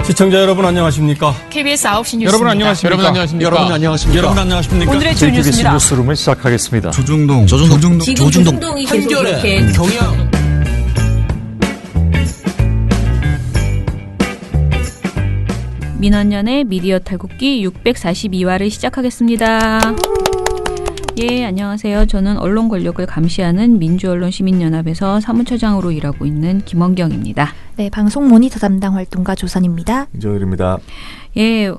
시청자 여러분 안녕하십니까? KBS 9시 뉴스입니다. 여러분 안녕하십니까? 여러분 안녕하십니까? 여러분 안녕하십니까? 여러분 안녕하십니까? 오늘의 주 KBS 뉴스입니다. 뉴스룸을 시작하겠습니다. 조중동 지금 조중동이 계속 이렇게 경영 민원연의 미디어 탈곡기 642화를 시작하겠습니다. 예, 안녕하세요. 저는 언론 권력을 감시하는 민주언론시민연합에서 사무처장으로 일하고 있는 김원경입니다. 네, 방송 모니터 담당 활동가 조선입니다. 이정일입니다. 예,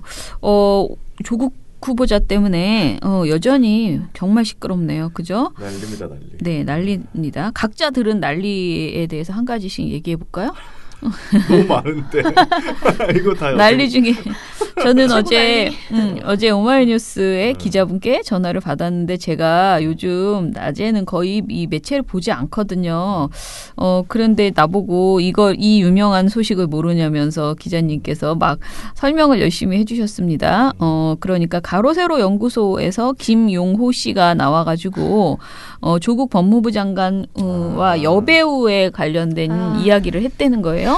조국 후보자 때문에 여전히 정말 시끄럽네요. 그죠? 난리입니다, 난리. 네, 난리입니다. 각자 들은 난리에 대해서 한 가지씩 얘기해 볼까요? 너무 많은데. 이거 다 난리 중에 저는 어제 오마이뉴스의 기자분께 전화를 받았는데 제가 요즘 낮에는 거의 이 매체를 보지 않거든요. 그런데 나보고 이 유명한 소식을 모르냐면서 기자님께서 막 설명을 열심히 해주셨습니다. 그러니까 가로세로 연구소에서 김용호 씨가 나와가지고 조국 법무부 장관과 여배우에 관련된 이야기를 했다는 거예요.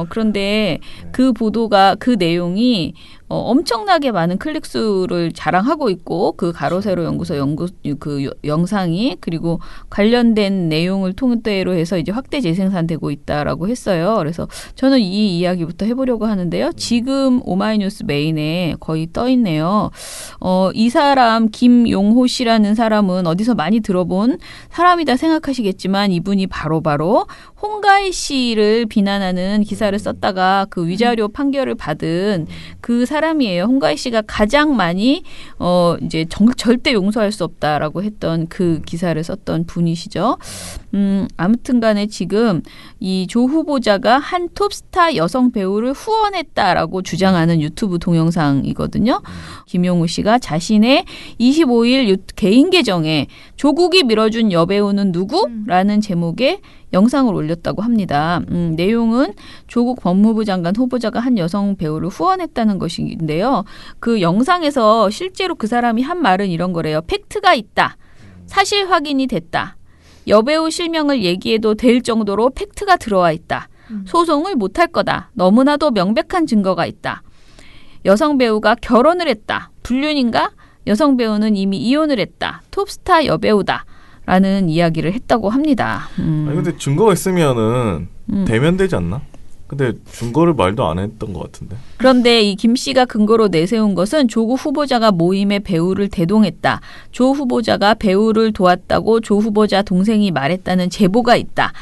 그런데 그 보도가 그 내용이 엄청나게 많은 클릭수를 자랑하고 있고 그 가로세로 연구소 그 영상이 그리고 관련된 내용을 통대로 해서 이제 확대 재생산되고 있다라고 했어요. 그래서 저는 이 이야기부터 해보려고 하는데요. 지금 오마이뉴스 메인에 거의 떠 있네요. 이 사람 김용호 씨라는 사람은 어디서 많이 들어본 사람이다 생각하시겠지만 이분이 바로 홍가희 씨를 비난하는 기사를 썼다가 그 위자료 판결을 받은 그 사람이에요. 홍가희 씨가 가장 많이 이제 절대 용서할 수 없다라고 했던 그 기사를 썼던 분이시죠. 아무튼간에 지금 이 조 후보자가 한 톱스타 여성 배우를 후원했다라고 주장하는 유튜브 동영상이거든요. 김용우 씨가 자신의 25일 개인 계정에 조국이 밀어준 여배우는 누구? 라는 제목의 영상을 올렸다고 합니다. 내용은 조국 법무부 장관 후보자가 한 여성 배우를 후원했다는 것인데요. 그 영상에서 실제로 그 사람이 한 말은 이런 거래요. 팩트가 있다. 사실 확인이 됐다. 여배우 실명을 얘기해도 될 정도로 팩트가 들어와 있다. 소송을 못할 거다. 너무나도 명백한 증거가 있다. 여성 배우가 결혼을 했다. 불륜인가? 여성 배우는 이미 이혼을 했다. 톱스타 여배우다. 라는 이야기를 했다고 합니다. 아니 근데 증거가 있으면은 대면되지 않나? 근데 증거를 말도 안 했던 것 같은데. 그런데 이 김 씨가 근거로 내세운 것은 조국 후보자가 모임에 배우를 대동했다. 조 후보자가 배우를 도왔다고 조 후보자 동생이 말했다는 제보가 있다.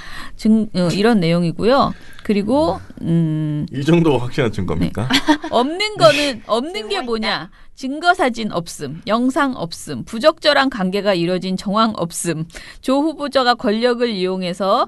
이런 내용이고요. 그리고 이 정도 확실한 증거입니까? 네. 없는 게 뭐냐? 증거 사진 없음, 영상 없음, 부적절한 관계가 이뤄진 정황 없음. 조 후보자가 권력을 이용해서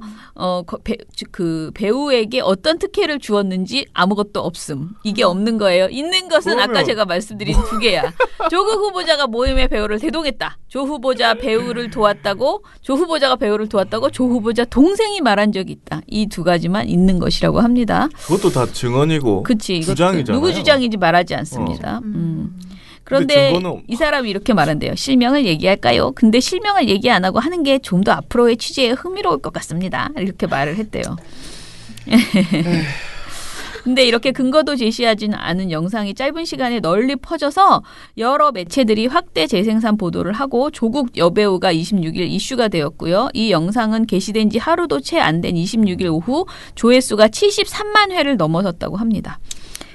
그 배우에게 어떤 특혜를 주었는지 아무것도 없음. 이게 없는 거예요. 있는 것은 아까 제가 말씀드린 두 개야. 조국 후보자가 모임의 배우를 대동했다. 조 후보자 배우를 도왔다고, 조 후보자가 배우를 도왔다고 조 후보자 동생이 말한 적이 있다. 이 두 가지만 있는 것이라고 합니다. 그것도 다 증언이고 주장이잖아요. 누구 주장인지 말하지 않습니다. 그런데 이 사람이 이렇게 말한대요. 실명을 얘기할까요? 근데 실명을 얘기 안 하고 하는 게 좀 더 앞으로의 취재에 흥미로울 것 같습니다. 이렇게 말을 했대요. 근데 이렇게 근거도 제시하지는 않은 영상이 짧은 시간에 널리 퍼져서 여러 매체들이 확대 재생산 보도를 하고 조국 여배우가 26일 이슈가 되었고요. 이 영상은 게시된 지 하루도 채 안 된 26일 오후 조회수가 73만 회를 넘어섰다고 합니다.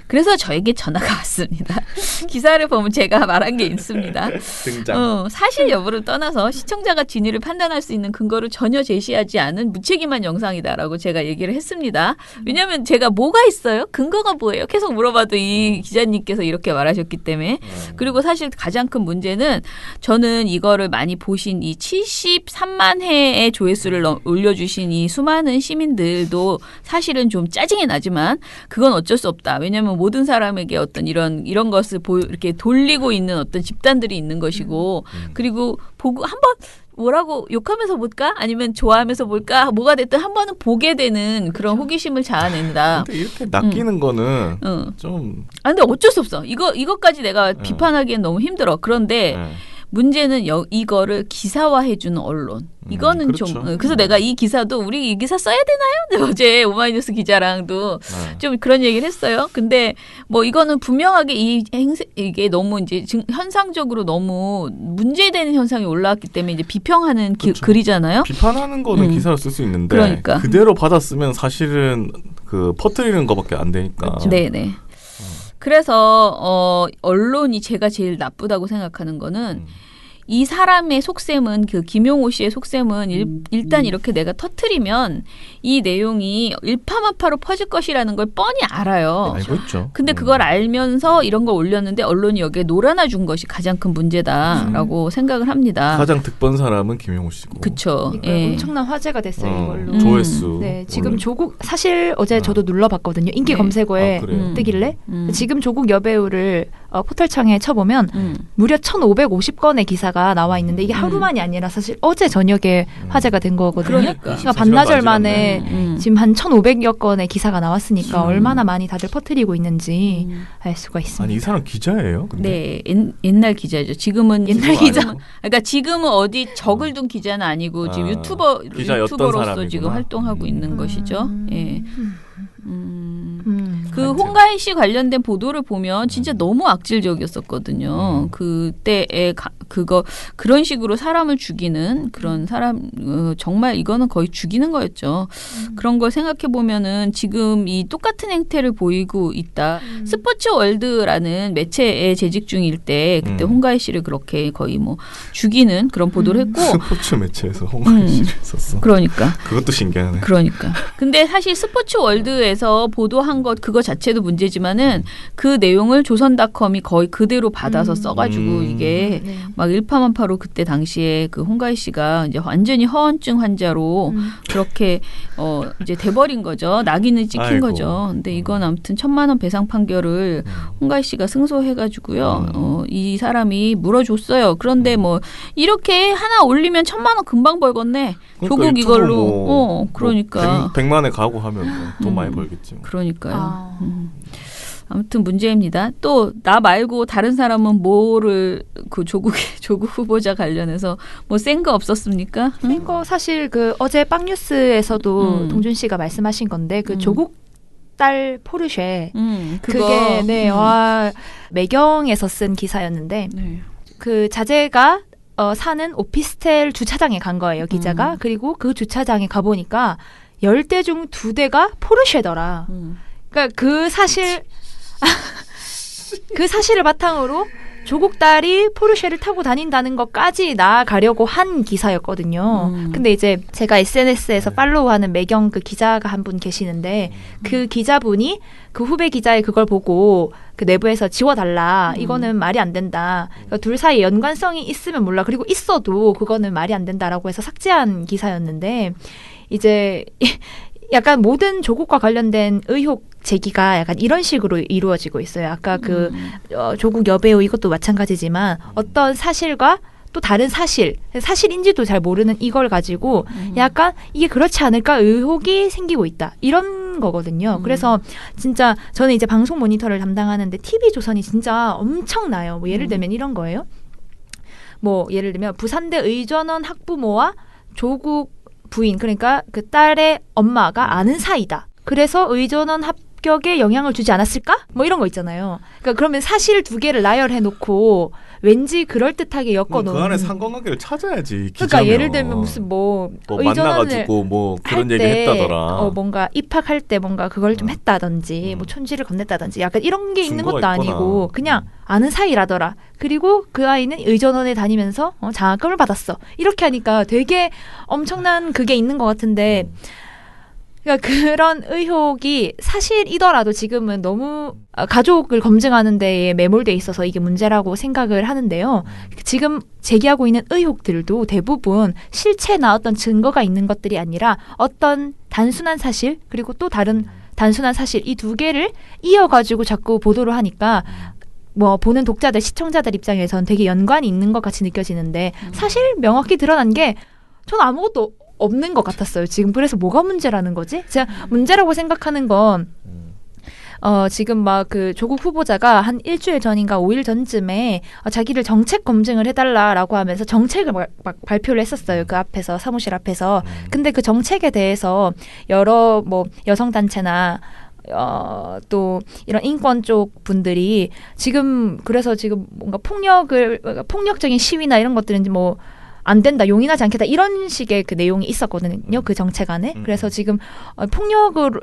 그래서 저에게 전화가 왔습니다. 기사를 보면 제가 말한 게 있습니다. 등장. 사실 여부를 떠나서 시청자가 진위를 판단할 수 있는 근거를 전혀 제시하지 않은 무책임한 영상이다라고 제가 얘기를 했습니다. 왜냐하면 제가 뭐가 있어요? 근거가 뭐예요? 계속 물어봐도 이 기자님께서 이렇게 말하셨기 때문에. 그리고 사실 가장 큰 문제는 저는 이거를 많이 보신 이 73만 회의 조회수를 올려주신 이 수많은 시민들도 사실은 좀 짜증이 나지만 그건 어쩔 수 없다. 왜냐하면 모든 사람에게 어떤 이런 것을 이렇게 돌리고 있는 어떤 집단들이 있는 것이고 그리고 보고 한번 뭐라고 욕하면서 볼까? 아니면 좋아하면서 볼까? 뭐가 됐든 한 번은 보게 되는 그런 호기심을 자아낸다. 근데 이렇게 낚이는 거는 좀. 근데 어쩔 수 없어. 이것까지 내가 비판하기엔 너무 힘들어. 그런데 문제는 이거를 기사화해주는 언론. 이거는 그렇죠. 좀 그래서 내가 이 기사도 우리 이 기사 써야 되나요? 근데 어제 오마이뉴스 기자랑도 좀 그런 얘기를 했어요. 근데 뭐 이거는 분명하게 이게 너무 이제 현상적으로 너무 문제되는 현상이 올라왔기 때문에 이제 비평하는 그렇죠. 글이잖아요. 비판하는 거는 기사로 쓸 수 있는데 그러니까. 그대로 받았으면 사실은 그 퍼뜨리는 것밖에 안 되니까. 네네. 그래서 언론이 제가 제일 나쁘다고 생각하는 거는 이 사람의 속셈은 그 김용호 씨의 속셈은 일단 이렇게 내가 터트리면 이 내용이 일파만파로 퍼질 것이라는 걸 뻔히 알아요. 알고 있죠. 근데 그걸 알면서 이런 걸 올렸는데 언론이 여기에 놀아나 준 것이 가장 큰 문제다라고 생각을 합니다. 가장 득번 사람은 김용호 씨고. 그렇죠. 그러니까 예. 엄청난 화제가 됐어요 이걸로. 조회수. 네, 지금 올라- 조국 사실 어제 저도 눌러봤거든요. 인기 네. 검색어에 아, 그래요? 뜨길래 지금 조국 여배우를 포털창에 쳐보면 무려 1,550건의 기사가 나와 있는데 이게 하루만이 아니라 사실 어제 저녁에 화제가 된 거거든요. 그러니까. 그러니까 반나절 만에 음. 지금 한 1,500여 건의 기사가 나왔으니까 얼마나 많이 다들 퍼뜨리고 있는지 알 수가 있습니다. 아니 이 사람 기자예요? 근데? 네, 옛날 기자죠. 지금은 옛날 지금 기자. 아니고? 그러니까 지금은 어디 적을 둔 기자는 아니고 지금 기자였던 유튜버로서 사람이구나. 지금 활동하고 있는 것이죠. 예. 그 맞죠. 홍가인 씨 관련된 보도를 보면 진짜 너무 악질적이었었거든요. 그때에 그런 식으로 사람을 죽이는 그런 사람 정말 이거는 거의 죽이는 거였죠. 그런 걸 생각해 보면은 지금 이 똑같은 행태를 보이고 있다. 스포츠 월드라는 매체에 재직 중일 때 그때 홍가인 씨를 그렇게 거의 뭐 죽이는 그런 보도를 했고 스포츠 매체에서 홍가인 씨를 썼어. 그러니까. 그것도 신기하네. 그러니까. 근데 사실 스포츠 월드에서 보도한 것 그거 자체도 문제지만은 그 내용을 조선닷컴이 거의 그대로 받아서 써가지고 이게 네. 막 일파만파로 그때 당시에 그 홍가희 씨가 이제 완전히 허언증 환자로 그렇게 이제 돼버린 거죠. 낙인을 찍힌 아이고. 거죠. 근데 이건 아무튼 1,000만 원 배상 판결을 홍가희 씨가 승소해가지고요. 이 사람이 물어줬어요. 그런데 뭐 이렇게 하나 올리면 1,000만 원 금방 벌겠네. 그러니까 조국 유튜브 이걸로. 그러니까. 100만에 가고 하면 돈 많이 벌겠지. 그러니까요. 아무튼 문제입니다. 또 나 말고 다른 사람은 뭐를 그 조국 후보자 관련해서 뭐 센 거 없었습니까? 응? 이거 사실 그 어제 빵뉴스에서도 동준 씨가 말씀하신 건데 그 조국 딸 포르쉐 그게 네, 와 매경에서 쓴 기사였는데 네. 그 자제가 사는 오피스텔 주차장에 간 거예요 기자가. 그리고 그 주차장에 가보니까 10대 중 2대가 포르쉐더라. 그러니까 그 사실을 바탕으로 조국 딸이 포르쉐를 타고 다닌다는 것까지 나아가려고 한 기사였거든요. 근데 이제 제가 SNS에서 팔로우하는 매경 그 기자가 한 분 계시는데 그 기자분이 그 후배 기자의 그걸 보고 그 내부에서 지워달라. 이거는 말이 안 된다. 그러니까 둘 사이에 연관성이 있으면 몰라. 그리고 있어도 그거는 말이 안 된다라고 해서 삭제한 기사였는데 이제 약간 모든 조국과 관련된 의혹 제기가 약간 이런 식으로 이루어지고 있어요. 아까 그 조국 여배우 이것도 마찬가지지만 어떤 사실과 또 다른 사실인지도 잘 모르는 이걸 가지고 약간 이게 그렇지 않을까 의혹이 생기고 있다. 이런 거거든요. 그래서 진짜 저는 이제 방송 모니터를 담당하는데 TV조선이 진짜 엄청나요. 뭐 예를 들면 이런 거예요. 뭐 예를 들면 부산대 의전원 학부모와 조국 부인 그러니까 그 딸의 엄마가 아는 사이다. 그래서 의전원 합격에 영향을 주지 않았을까? 뭐 이런 거 있잖아요. 그러니까 그러면 사실 두 개를 나열해 놓고 왠지 그럴듯하게 엮어놓은. 그 안에 상관관계를 찾아야지. 그러니까 기자면. 예를 들면 무슨 뭐 만나가지고 뭐 그런 얘기 했다더라. 뭔가 입학할 때 뭔가 그걸 좀 했다든지 뭐 촌지를 건넸다든지 약간 이런 게 있는 것도 증거가 아니고 있구나. 그냥 아는 사이라더라. 그리고 그 아이는 의전원에 다니면서 장학금을 받았어. 이렇게 하니까 되게 엄청난 그게 있는 것 같은데 그러니까 그런 의혹이 사실이더라도 지금은 너무 가족을 검증하는 데에 매몰돼 있어서 이게 문제라고 생각을 하는데요. 지금 제기하고 있는 의혹들도 대부분 실체나 어떤 증거가 있는 것들이 아니라 어떤 단순한 사실 그리고 또 다른 단순한 사실 이 두 개를 이어가지고 자꾸 보도를 하니까 뭐 보는 독자들, 시청자들 입장에선 되게 연관이 있는 것 같이 느껴지는데 사실 명확히 드러난 게 저는 아무것도 없는 것 같았어요. 지금 그래서 뭐가 문제라는 거지? 제가 문제라고 생각하는 건 지금 막 그 조국 후보자가 한 일주일 전인가 5일 전쯤에 자기를 정책 검증을 해달라라고 하면서 정책을 막 발표를 했었어요. 그 앞에서 사무실 앞에서. 근데 그 정책에 대해서 여러 뭐 여성단체나 또 이런 인권 쪽 분들이 그래서 지금 뭔가 폭력적인 시위나 이런 것들은 뭐 안 된다, 용인하지 않겠다 이런 식의 그 내용이 있었거든요. 그 정책 안에. 그래서 지금 폭력으로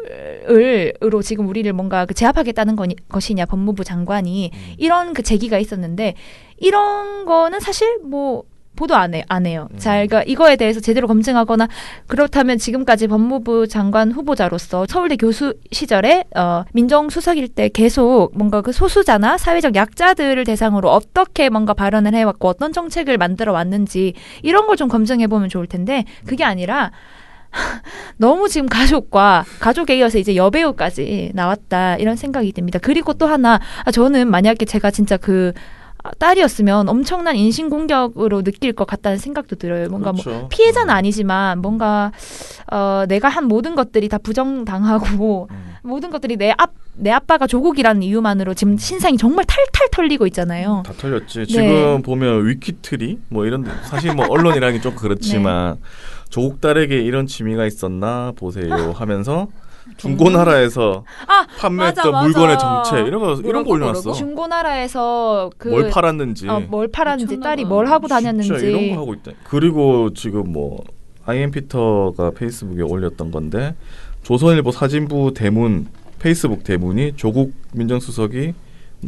지금 우리를 뭔가 그 제압하겠다는 것이냐 법무부 장관이 이런 그 제기가 있었는데 이런 거는 사실 뭐 보도 안 해요. 자, 그러니까 이거에 대해서 제대로 검증하거나 그렇다면 지금까지 법무부 장관 후보자로서 서울대 교수 시절에 민정수석일 때 계속 뭔가 그 소수자나 사회적 약자들을 대상으로 어떻게 뭔가 발언을 해왔고 어떤 정책을 만들어 왔는지 이런 걸 좀 검증해보면 좋을 텐데 그게 아니라 너무 지금 가족에 이어서 이제 여배우까지 나왔다 이런 생각이 듭니다. 그리고 또 하나 저는 만약에 제가 진짜 그 딸이었으면 엄청난 인신공격으로 느낄 것 같다는 생각도 들어요. 뭔가 그렇죠. 뭐 피해자는 아니지만 뭔가 내가 한 모든 것들이 다 부정당하고 모든 것들이 내 아빠가 조국이라는 이유만으로 지금 신상이 정말 탈탈 털리고 있잖아요. 다 털렸지. 네. 지금 보면 위키트리 뭐 이런 사실 뭐 언론이랑이 좀 그렇지만 조국 딸에게 이런 취미가 있었나 보세요 하면서 중고나라에서 판매했던 맞아. 물건의 정체 이런 거 올려놨어. 중고나라에서 뭘 팔았는지, 뭘 팔았는지 미쳤나 딸이 봐. 뭘 하고 다녔는지 진짜 이런 거 하고 있다. 그리고 지금 뭐 아이엠 피터가 페이스북에 올렸던 건데 조선일보 사진부 대문 페이스북 대문이 조국 민정수석이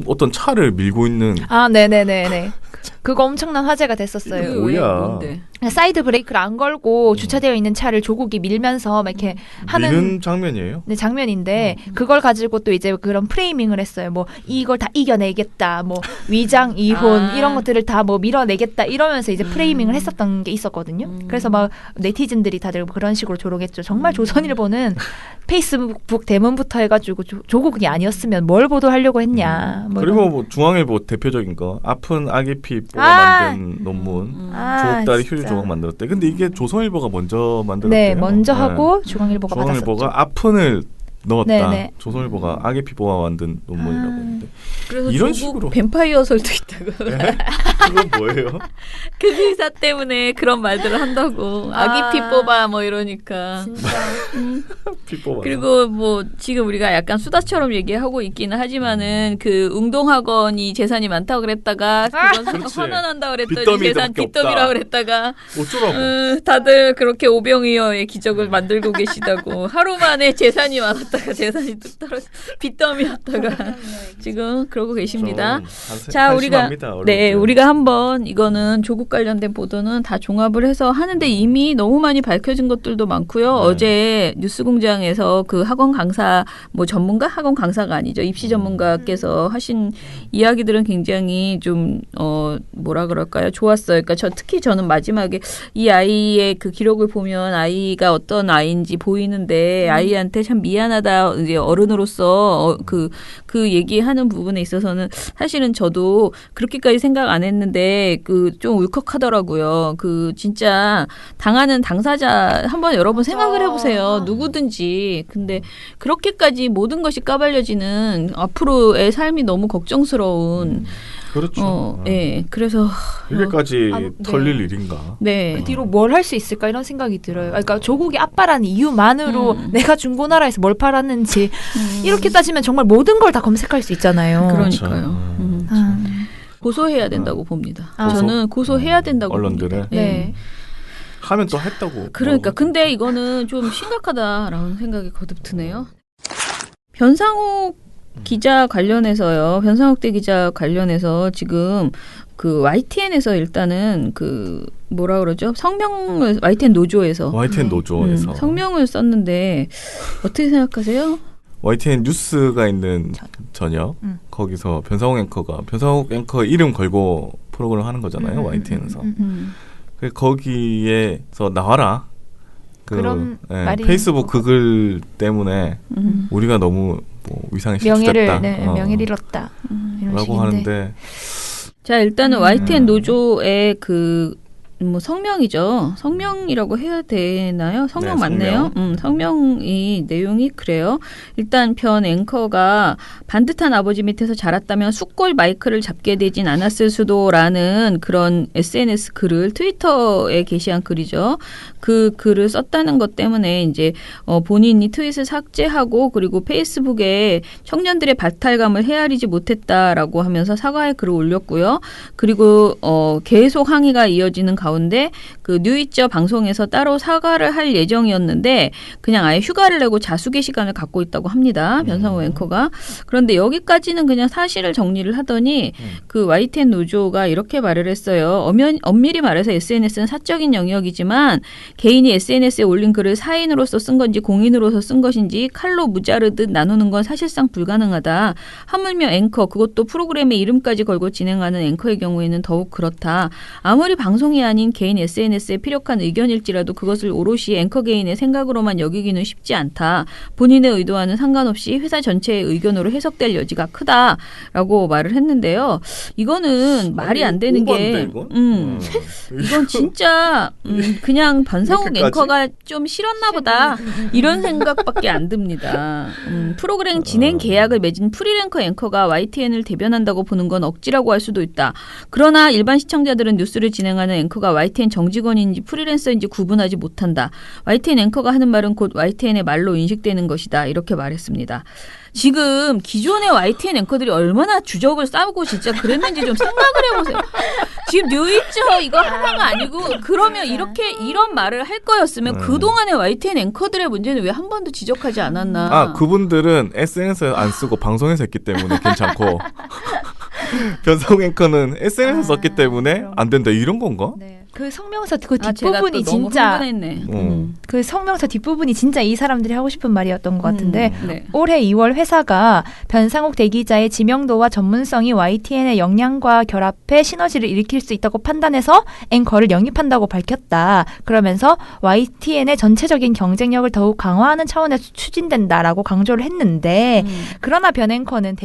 어떤 차를 밀고 있는 네네네네. 그거 엄청난 화제가 됐었어요. 이게 뭐야? 뭔데? 사이드 브레이크를 안 걸고 주차되어 있는 차를 조국이 밀면서 막 이렇게 하는 미는 장면이에요. 네, 장면인데 그걸 가지고 또 이제 그런 프레이밍을 했어요. 뭐 이걸 다 이겨내겠다. 뭐 위장 이혼 이런 것들을 다 뭐 밀어내겠다 이러면서 이제 프레이밍을 했었던 게 있었거든요. 그래서 막 네티즌들이 다들 그런 식으로 조롱했죠. 정말 조선일보는 페이스북 대문부터 해가지고 조국이 아니었으면 뭘 보도하려고 했냐. 뭐 그리고 이런. 뭐 중앙일보 대표적인 거 아픈 아기 피 뽑아 만든 논문 조국 딸이 휴지 조각 만들었대. 근데 이게 조선일보가 먼저 만들었대요. 네, 먼저 하고 중앙일보가 받았었죠. 중앙일보가 아픈을 넣었다. 네네. 조선일보가 아기 피 뽑아 만든 논문이라고 했는데 그래서 이런 조국 식으로. 뱀파이어 설도 있다고. 네? 그건 뭐예요? 그 기사 때문에 그런 말들을 한다고. 아기 피 뽑아 뭐 이러니까. 진짜. 피 뽑아. 그리고 뭐 지금 우리가 약간 수다처럼 얘기하고 있기는 하지만은 그 웅동학원이 재산이 많다고 그랬다가 그건 그렇지. 환원한다고 그랬더니 빚더미밖에 재산 없다. 빚더미라고 그랬다가 어쩌라고? 다들 그렇게 오병이어의 기적을 만들고 계시다고. 하루 만에 재산이 많았다가 재산이 뚝 떨어져 빚더미였다가 지금 그러고 계십니다. 자, 우리가 한번 이거는 조국 관련된 보도는 다 종합을 해서 하는데 이미 너무 많이 밝혀진 것들도 많고요. 어제 뉴스공장에서 그 학원 강사 뭐 전문가 학원 강사가 아니죠. 입시 전문가께서 하신 이야기들은 굉장히 좀 뭐라 그럴까요? 좋았어요. 그러니까 특히 저는 마지막에 이 아이의 그 기록을 보면 아이가 어떤 아이인지 보이는데 아이한테 참 미안하다. 이제 어른으로서 그 얘기하는 부분에 있어서는 사실은 저도 그렇게까지 생각 안 했는데 그 좀 울컥하더라고요. 그 진짜 당하는 당사자 한번 여러분 생각을 해보세요. 누구든지. 근데 그렇게까지 모든 것이 까발려지는 앞으로의 삶이 너무 걱정스러운. 그렇죠. 예. 그래서 이게까지 네. 털릴 일인가? 네. 그 뒤로 뭘 할 수 있을까 이런 생각이 들어요. 그러니까 조국이 아빠라는 이유만으로 내가 중고나라에서 뭘 팔았는지 이렇게 따지면 정말 모든 걸 다 검색할 수 있잖아요. 그러니까요. 고소해야 된다고 봅니다. 저는 고소해야 된다고 언론들을? 봅니다. 네. 하면 또 했다고. 그러니까 근데 이거는 좀 심각하다라는 생각이 거듭 드네요. 변상욱 기자 관련해서요. 변상욱 대 기자 관련해서 지금 그 YTN에서 일단은 그 뭐라 그러죠? 성명을 YTN 노조에서 YTN 노조에서 성명을 썼는데 어떻게 생각하세요? YTN 뉴스가 있는 저녁 거기서 변상욱 앵커 이름 걸고 프로그램 하는 거잖아요. YTN에서. 거기에서 나와라. 그런 말이 페이스북 그 글 때문에 우리가 너무 뭐 위상이 명예를 실추됐다. 명예를 잃었다. 이런 라고 식인데. 하는데 자, 일단은 YTN 노조의 그 뭐 성명이죠. 성명이라고 해야 되나요? 성명 네, 맞네요. 성명이 내용이 그래요. 일단 변 앵커가 반듯한 아버지 밑에서 자랐다면 숫골 마이크를 잡게 되진 않았을 수도라는 그런 SNS 글을 트위터에 게시한 글이죠. 그 글을 썼다는 것 때문에 이제 본인이 트윗을 삭제하고 그리고 페이스북에 청년들의 박탈감을 헤아리지 못했다라고 하면서 사과의 글을 올렸고요. 그리고 계속 항의가 이어지는 가운데 그 뉴이처 방송에서 따로 사과를 할 예정이었는데 그냥 아예 휴가를 내고 자숙의 시간을 갖고 있다고 합니다. 변상우 앵커가. 그런데 여기까지는 그냥 사실을 정리를 하더니 그 YTN 노조가 이렇게 말을 했어요. 엄밀히 말해서 SNS는 사적인 영역이지만 개인이 SNS에 올린 글을 사인으로서 쓴 건지 공인으로서 쓴 것인지 칼로 무자르듯 나누는 건 사실상 불가능하다. 하물며 앵커 그것도 프로그램의 이름까지 걸고 진행하는 앵커의 경우에는 더욱 그렇다. 아무리 방송이 아닌 개인 SNS에 피력한 의견일지라도 그것을 오롯이 앵커 개인의 생각으로만 여기기는 쉽지 않다. 본인의 의도와는 상관없이 회사 전체의 의견으로 해석될 여지가 크다라고 말을 했는데요. 이거는 말이 안 되는 게 이건 진짜 그냥 변상욱 이렇게까지? 앵커가 좀 싫었나 보다 이런 생각밖에 안 듭니다. 프로그램 진행 계약을 맺은 프리랜커 앵커가 YTN을 대변한다고 보는 건 억지라고 할 수도 있다. 그러나 일반 시청자들은 뉴스를 진행하는 앵커가 YTN 정직원인지 프리랜서인지 구분하지 못한다. YTN 앵커가 하는 말은 곧 YTN의 말로 인식되는 것이다. 이렇게 말했습니다. 지금 기존의 YTN 앵커들이 얼마나 주적을 싸우고 진짜 그랬는지 좀 생각을 해보세요. 지금 뉴이처 이거 하나가 아니고 그러면 이런 말을 할 거였으면 그동안의 YTN 앵커들의 문제는 왜 한 번도 지적하지 않았나. 그분들은 SNS 안 쓰고 방송에서 했기 때문에 괜찮고 변상욱 앵커는 SNS 썼기 때문에 안 된다 이런 건가? 네. 그 성명서 그 제가 뒷부분이 또 너무 진짜 흥분했네. 그 성명서 뒷부분이 진짜 이 사람들이 하고 싶은 말이었던 것 같은데 네. 올해 2월 회사가 변상욱 대기자의 지명도와 전문성이 YTN의 역량과 결합해 시너지를 일으킬 수 있다고 판단해서 앵커를 영입한다고 밝혔다. 그러면서 YTN의 전체적인 경쟁력을 더욱 강화하는 차원에서 추진된다라고 강조를 했는데 그러나 변 앵커는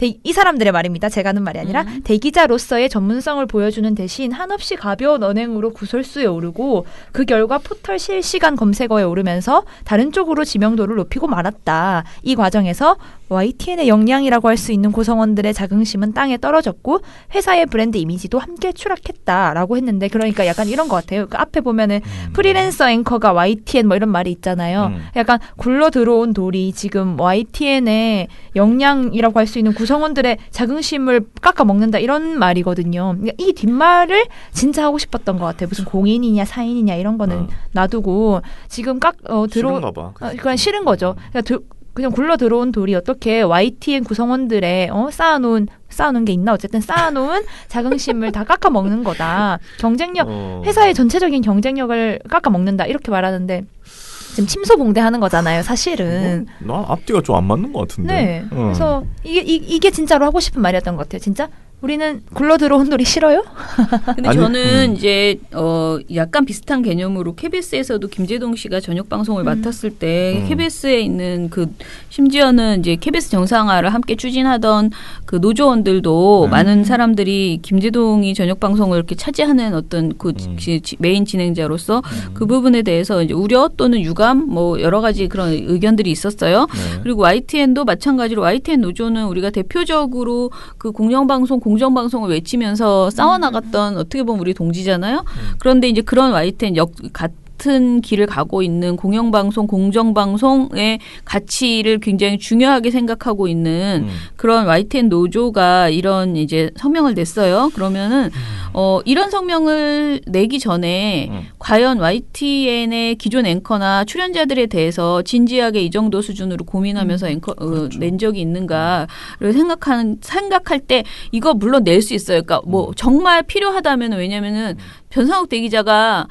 이 사람들의 말입니다. 제가 하는 말이 아니라 대기자로서의 전문성을 보여주는 대신 한없이 가벼운 언행으로 구설수에 오르고 그 결과 포털 실시간 검색어에 오르면서 다른 쪽으로 지명도를 높이고 말았다. 이 과정에서 YTN의 역량이라고 할 수 있는 구성원들의 자긍심은 땅에 떨어졌고 회사의 브랜드 이미지도 함께 추락했다라고 했는데 그러니까 약간 이런 것 같아요. 그 앞에 보면은 프리랜서 앵커가 YTN 뭐 이런 말이 있잖아요. 약간 굴러 들어온 돌이 지금 YTN의 역량이라고 할 수 있는 구성원들의 자긍심을 깎아먹는다 이런 말이거든요. 그러니까 이 뒷말을 진짜 하고 싶었던 것 같아요. 무슨 공인이냐 사인이냐 이런 거는 놔두고 지금 싫은가 봐. 그냥 싫은 거죠. 그냥 굴러 들어온 돌이 어떻게 YTN 구성원들의 쌓아놓은 게 있나 어쨌든 쌓아놓은 자긍심을 다 깎아먹는 거다. 경쟁력 회사의 전체적인 경쟁력을 깎아먹는다 이렇게 말하는데 지금 침소봉대하는 거잖아요. 사실은. 나 앞뒤가 좀 안 맞는 것 같은데. 네. 그래서 이게 진짜로 하고 싶은 말이었던 것 같아요. 진짜 우리는 굴러 들어온 돌이 싫어요? 근데 저는 이제 약간 비슷한 개념으로 KBS에서도 김재동 씨가 저녁 방송을 맡았을 때 KBS에 있는 심지어는 이제 KBS 정상화를 함께 추진하던 그 노조원들도 많은 사람들이 김재동이 저녁 방송을 이렇게 차지하는 어떤 메인 진행자로서 그 부분에 대해서 이제 우려 또는 유감 뭐 여러 가지 그런 의견들이 있었어요. 그리고 YTN도 마찬가지로 YTN 노조는 우리가 대표적으로 그 공정방송을 외치면서 싸워나갔던 어떻게 보면 우리 동지잖아요. 그런데 이제 그런 YTN 같은 길을 가고 있는 공영방송, 공정방송의 가치를 굉장히 중요하게 생각하고 있는 그런 YTN 노조가 이런 이제 성명을 냈어요. 그러면은 이런 성명을 내기 전에 과연 YTN의 기존 앵커나 출연자들에 대해서 진지하게 이 정도 수준으로 고민하면서 낸 적이 있는가를 생각할 때 이거 물론 낼 수 있어요. 그러니까 뭐 정말 필요하다면 왜냐면은 변상욱 대기자가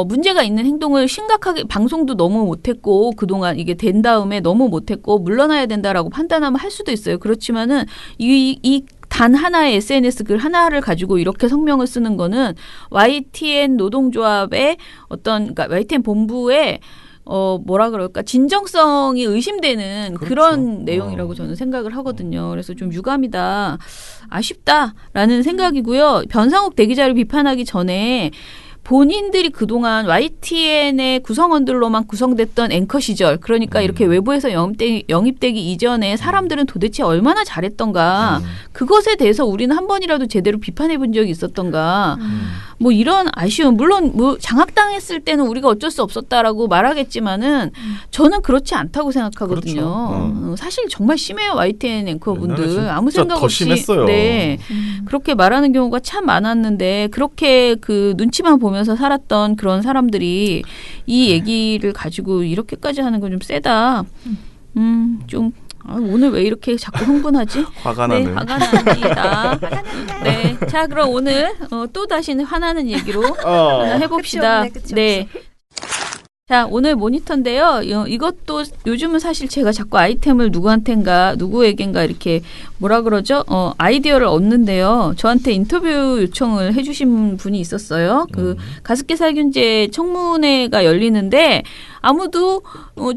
문제가 있는 행동을 심각하게 방송도 너무 못했고 그동안 이게 된 다음에 너무 못했고 물러나야 된다라고 판단하면 할 수도 있어요. 그렇지만은 이 단 하나의 SNS 글 하나를 가지고 이렇게 성명을 쓰는 거는 YTN 노동조합의 그러니까 YTN 본부의 뭐라 그럴까 진정성이 의심되는 그런 내용이라고 저는 생각을 하거든요. 그래서 좀 유감이다, 아쉽다라는 생각이고요. 변상욱 대기자를 비판하기 전에 본인들이 그동안 YTN의 구성원들로만 구성됐던 앵커 시절, 그러니까 이렇게 외부에서 영입되기 이전에 사람들은 도대체 얼마나 잘했던가, 그것에 대해서 우리는 한 번이라도 제대로 비판해 본 적이 있었던가, 뭐 이런 아쉬움, 물론 뭐 장악당했을 때는 우리가 어쩔 수 없었다라고 말하겠지만은 저는 그렇지 않다고 생각하거든요. 그렇죠. 사실 정말 심해요, YTN 앵커분들. 옛날에 아무 진짜 생각 더 없이 심했어요. 네, 그렇게 말하는 경우가 참 많았는데, 그렇게 그 눈치만 보면서 살았던 그런 사람들이 이 얘기를 가지고 이렇게까지 하는 건 좀 세다. 좀 오늘 왜 이렇게 자꾸 흥분하지? 화가 네, 나는. 화가 납니다. 네, 자 그럼 오늘 또 다시 화나는 얘기로 하나 해봅시다. 끝이 없네, 끝이 네. 자, 오늘 모니터인데요. 이것도 요즘은 사실 제가 자꾸 아이템을 누구에겐가 이렇게 뭐라 그러죠? 아이디어를 얻는데요. 저한테 인터뷰 요청을 해주신 분이 있었어요. 그 가습기 살균제 청문회가 열리는데 아무도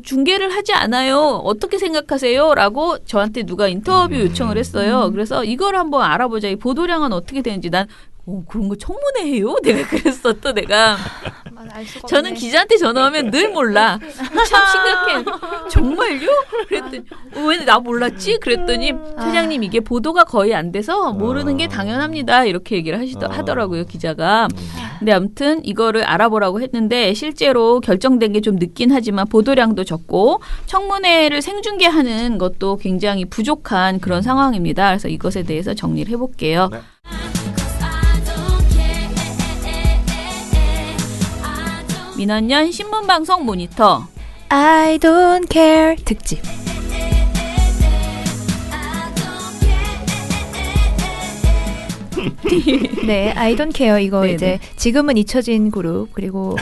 중계를 하지 않아요. 어떻게 생각하세요? 라고 저한테 누가 인터뷰 요청을 했어요. 그래서 이걸 한번 알아보자. 이 보도량은 어떻게 되는지. 난 그런 거 청문회 해요? 내가 그랬어, 또 내가. 알 수가 저는 없네. 기자한테 전화하면 늘 몰라. 참 심각해. 정말요? 그랬더니 왜 나 몰랐지? 그랬더니 차장님 이게 보도가 거의 안 돼서 모르는 게 당연합니다. 이렇게 얘기를 하더라고요, 기자가. 근데 아무튼 이거를 알아보라고 했는데 실제로 결정된 게 좀 늦긴 하지만 보도량도 적고 청문회를 생중계하는 것도 굉장히 부족한 그런 상황입니다. 그래서 이것에 대해서 정리를 해볼게요. 네. 민원연 신문방송 모니터. I don't care 특집. 네, I don't care 이거 네네. 이제 지금은 잊혀진 그룹 그리고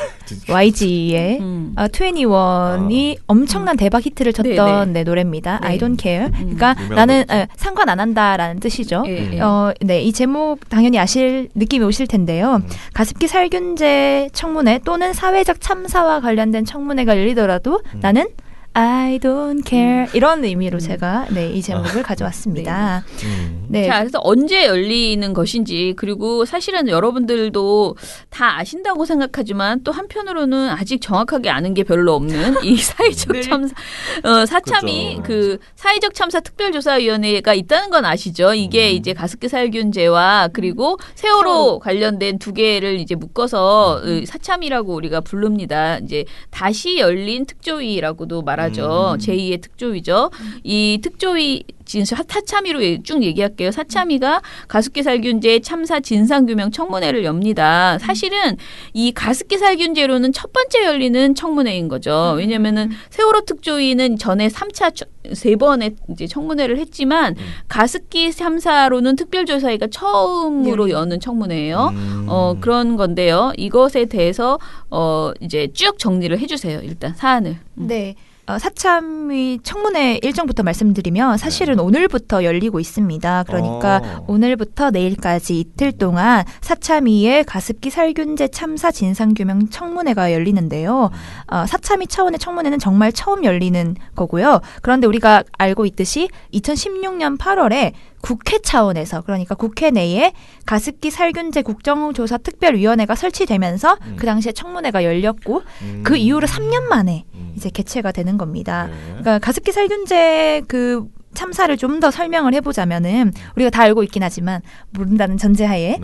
YG의 21이 엄청난 대박 히트를 쳤던 네, 노래입니다. 네. I don't care. 그러니까 유명한 나는 상관 안 한다라는 뜻이죠. 예, 예. 네, 이 제목 당연히 아실 느낌이 오실 텐데요. 가습기 살균제 청문회 또는 사회적 참사와 관련된 청문회가 열리더라도 나는 I don't care 이런 의미로 제가 네, 이 제목을 가져왔습니다. 네. 자, 그래서 언제 열리는 것인지, 그리고 사실은 여러분들도 다 아신다고 생각하지만 또 한편으로는 아직 정확하게 아는 게 별로 없는 이 사회적 참사, 사참이 그렇죠. 그 사회적 참사 특별조사위원회가 있다는 건 아시죠? 이게 이제 가습기 살균제와 그리고 세월호 관련된 두 개를 이제 묶어서 사참이라고 우리가 부릅니다. 이제 다시 열린 특조위라고도 말하죠. 제2의 특조위죠. 이 특조위 지금 사참위로 쭉 얘기할게요. 사참위가 가습기 살균제 참사 진상규명 청문회를 엽니다. 사실은 이 가습기 살균제로는 첫 번째 열리는 청문회인 거죠. 왜냐면은 세월호 특조위는 전에 3차 3번의 이제 청문회를 했지만 가습기 참사로는 특별조사위가 처음으로 여는 청문회예요. 그런 건데요. 이것에 대해서 이제 쭉 정리를 해주세요. 일단 사안을. 네. 사참위 청문회 일정부터 말씀드리면 사실은 오늘부터 열리고 있습니다. 그러니까 오늘부터 내일까지 이틀 동안 사참위의 가습기 살균제 참사 진상규명 청문회가 열리는데요. 사참위 차원의 청문회는 정말 처음 열리는 거고요. 그런데 우리가 알고 있듯이 2016년 8월에 국회 차원에서 그러니까 국회 내에 가습기 살균제 국정조사 특별위원회가 설치되면서 그 당시에 청문회가 열렸고 그 이후로 3년 만에 이제 개최가 되는 겁니다. 그러니까 가습기 살균제 그 참사를 좀 더 설명을 해보자면은 우리가 다 알고 있긴 하지만 모른다는 전제하에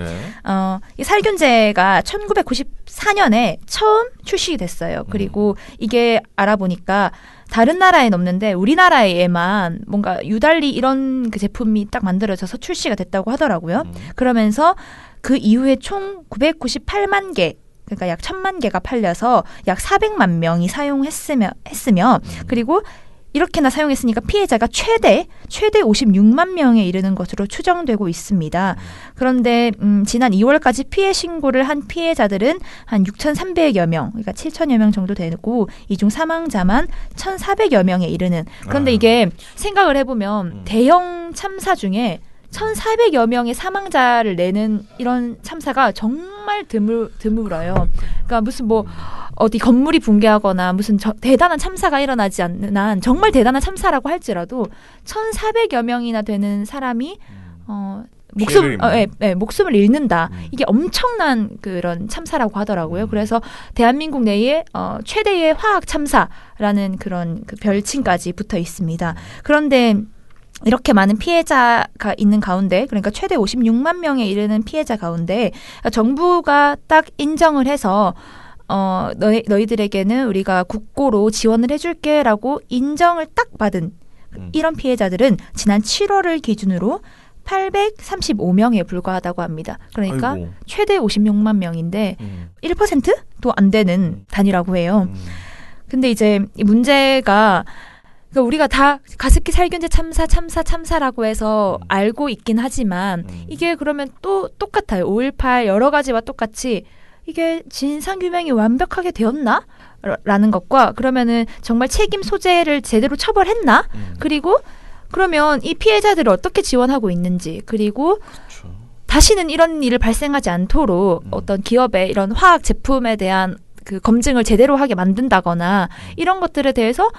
이 살균제가 1994년에 처음 출시가 됐어요. 그리고 이게 알아보니까 다른 나라엔 없는데 우리나라에만 뭔가 유달리 이런 그 제품이 딱 만들어져서 출시가 됐다고 하더라고요. 그러면서 그 이후에 총 998만 개 그러니까 약 1000만 개가 팔려서 약 400만 명이 사용했으며 그리고 이렇게나 사용했으니까 피해자가 최대 56만 명에 이르는 것으로 추정되고 있습니다. 그런데 지난 2월까지 피해 신고를 한 피해자들은 한 6,300여 명, 그러니까 7,000여 명 정도 되고 이 중 사망자만 1,400여 명에 이르는. 그런데 이게 생각을 해보면 대형 참사 중에 1,400여 명의 사망자를 내는 이런 참사가 정말 드물어요. 그러니까 무슨 뭐 어디 건물이 붕괴하거나 무슨 대단한 참사가 일어나지 않는 한 정말 대단한 참사라고 할지라도 1,400여 명이나 되는 사람이 목숨을 잃는다. 이게 엄청난 그런 참사라고 하더라고요. 그래서 대한민국 내에 최대의 화학 참사라는 그런 그 별칭까지 붙어 있습니다. 그런데 이렇게 많은 피해자가 있는 가운데, 그러니까 최대 56만 명에 이르는 피해자 가운데 정부가 딱 인정을 해서 너희들에게는 우리가 국고로 지원을 해줄게라고 인정을 딱 받은 이런 피해자들은 지난 7월을 기준으로 835명에 불과하다고 합니다. 그러니까 아이고. 최대 56만 명인데 1%도 안 되는 단위라고 해요. 근데 이제 이 문제가 그러니까 우리가 다 가습기 살균제 참사라고 해서 알고 있긴 하지만 이게 그러면 또 똑같아요. 5.18 여러 가지와 똑같이 이게 진상규명이 완벽하게 되었나? 라는 것과 그러면은 정말 책임 소재를 제대로 처벌했나? 그리고 그러면 이 피해자들을 어떻게 지원하고 있는지 그리고 그렇죠. 다시는 이런 일을 발생하지 않도록 어떤 기업의 이런 화학 제품에 대한 그 검증을 제대로 하게 만든다거나 이런 것들에 대해서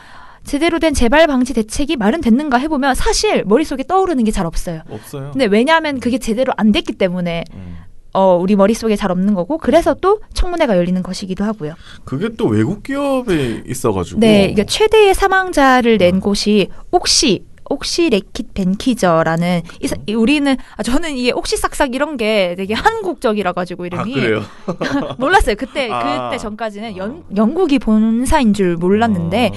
제대로 된 재발 방지 대책이 마련됐는가 해보면 사실 머릿속에 떠오르는 게 잘 없어요. 없어요. 근데 왜냐하면 그게 제대로 안 됐기 때문에 우리 머릿속에 잘 없는 거고 그래서 또 청문회가 열리는 것이기도 하고요. 그게 또 외국 기업에 있어가지고. 네, 이게 최대의 사망자를 낸 곳이 옥시 레킷 벤키저라는 우리는 저는 이게 옥시싹싹 이런 게 되게 한국적이라 가지고 이름이 그래요? 몰랐어요. 그때 전까지는 영국이 본사인 줄 몰랐는데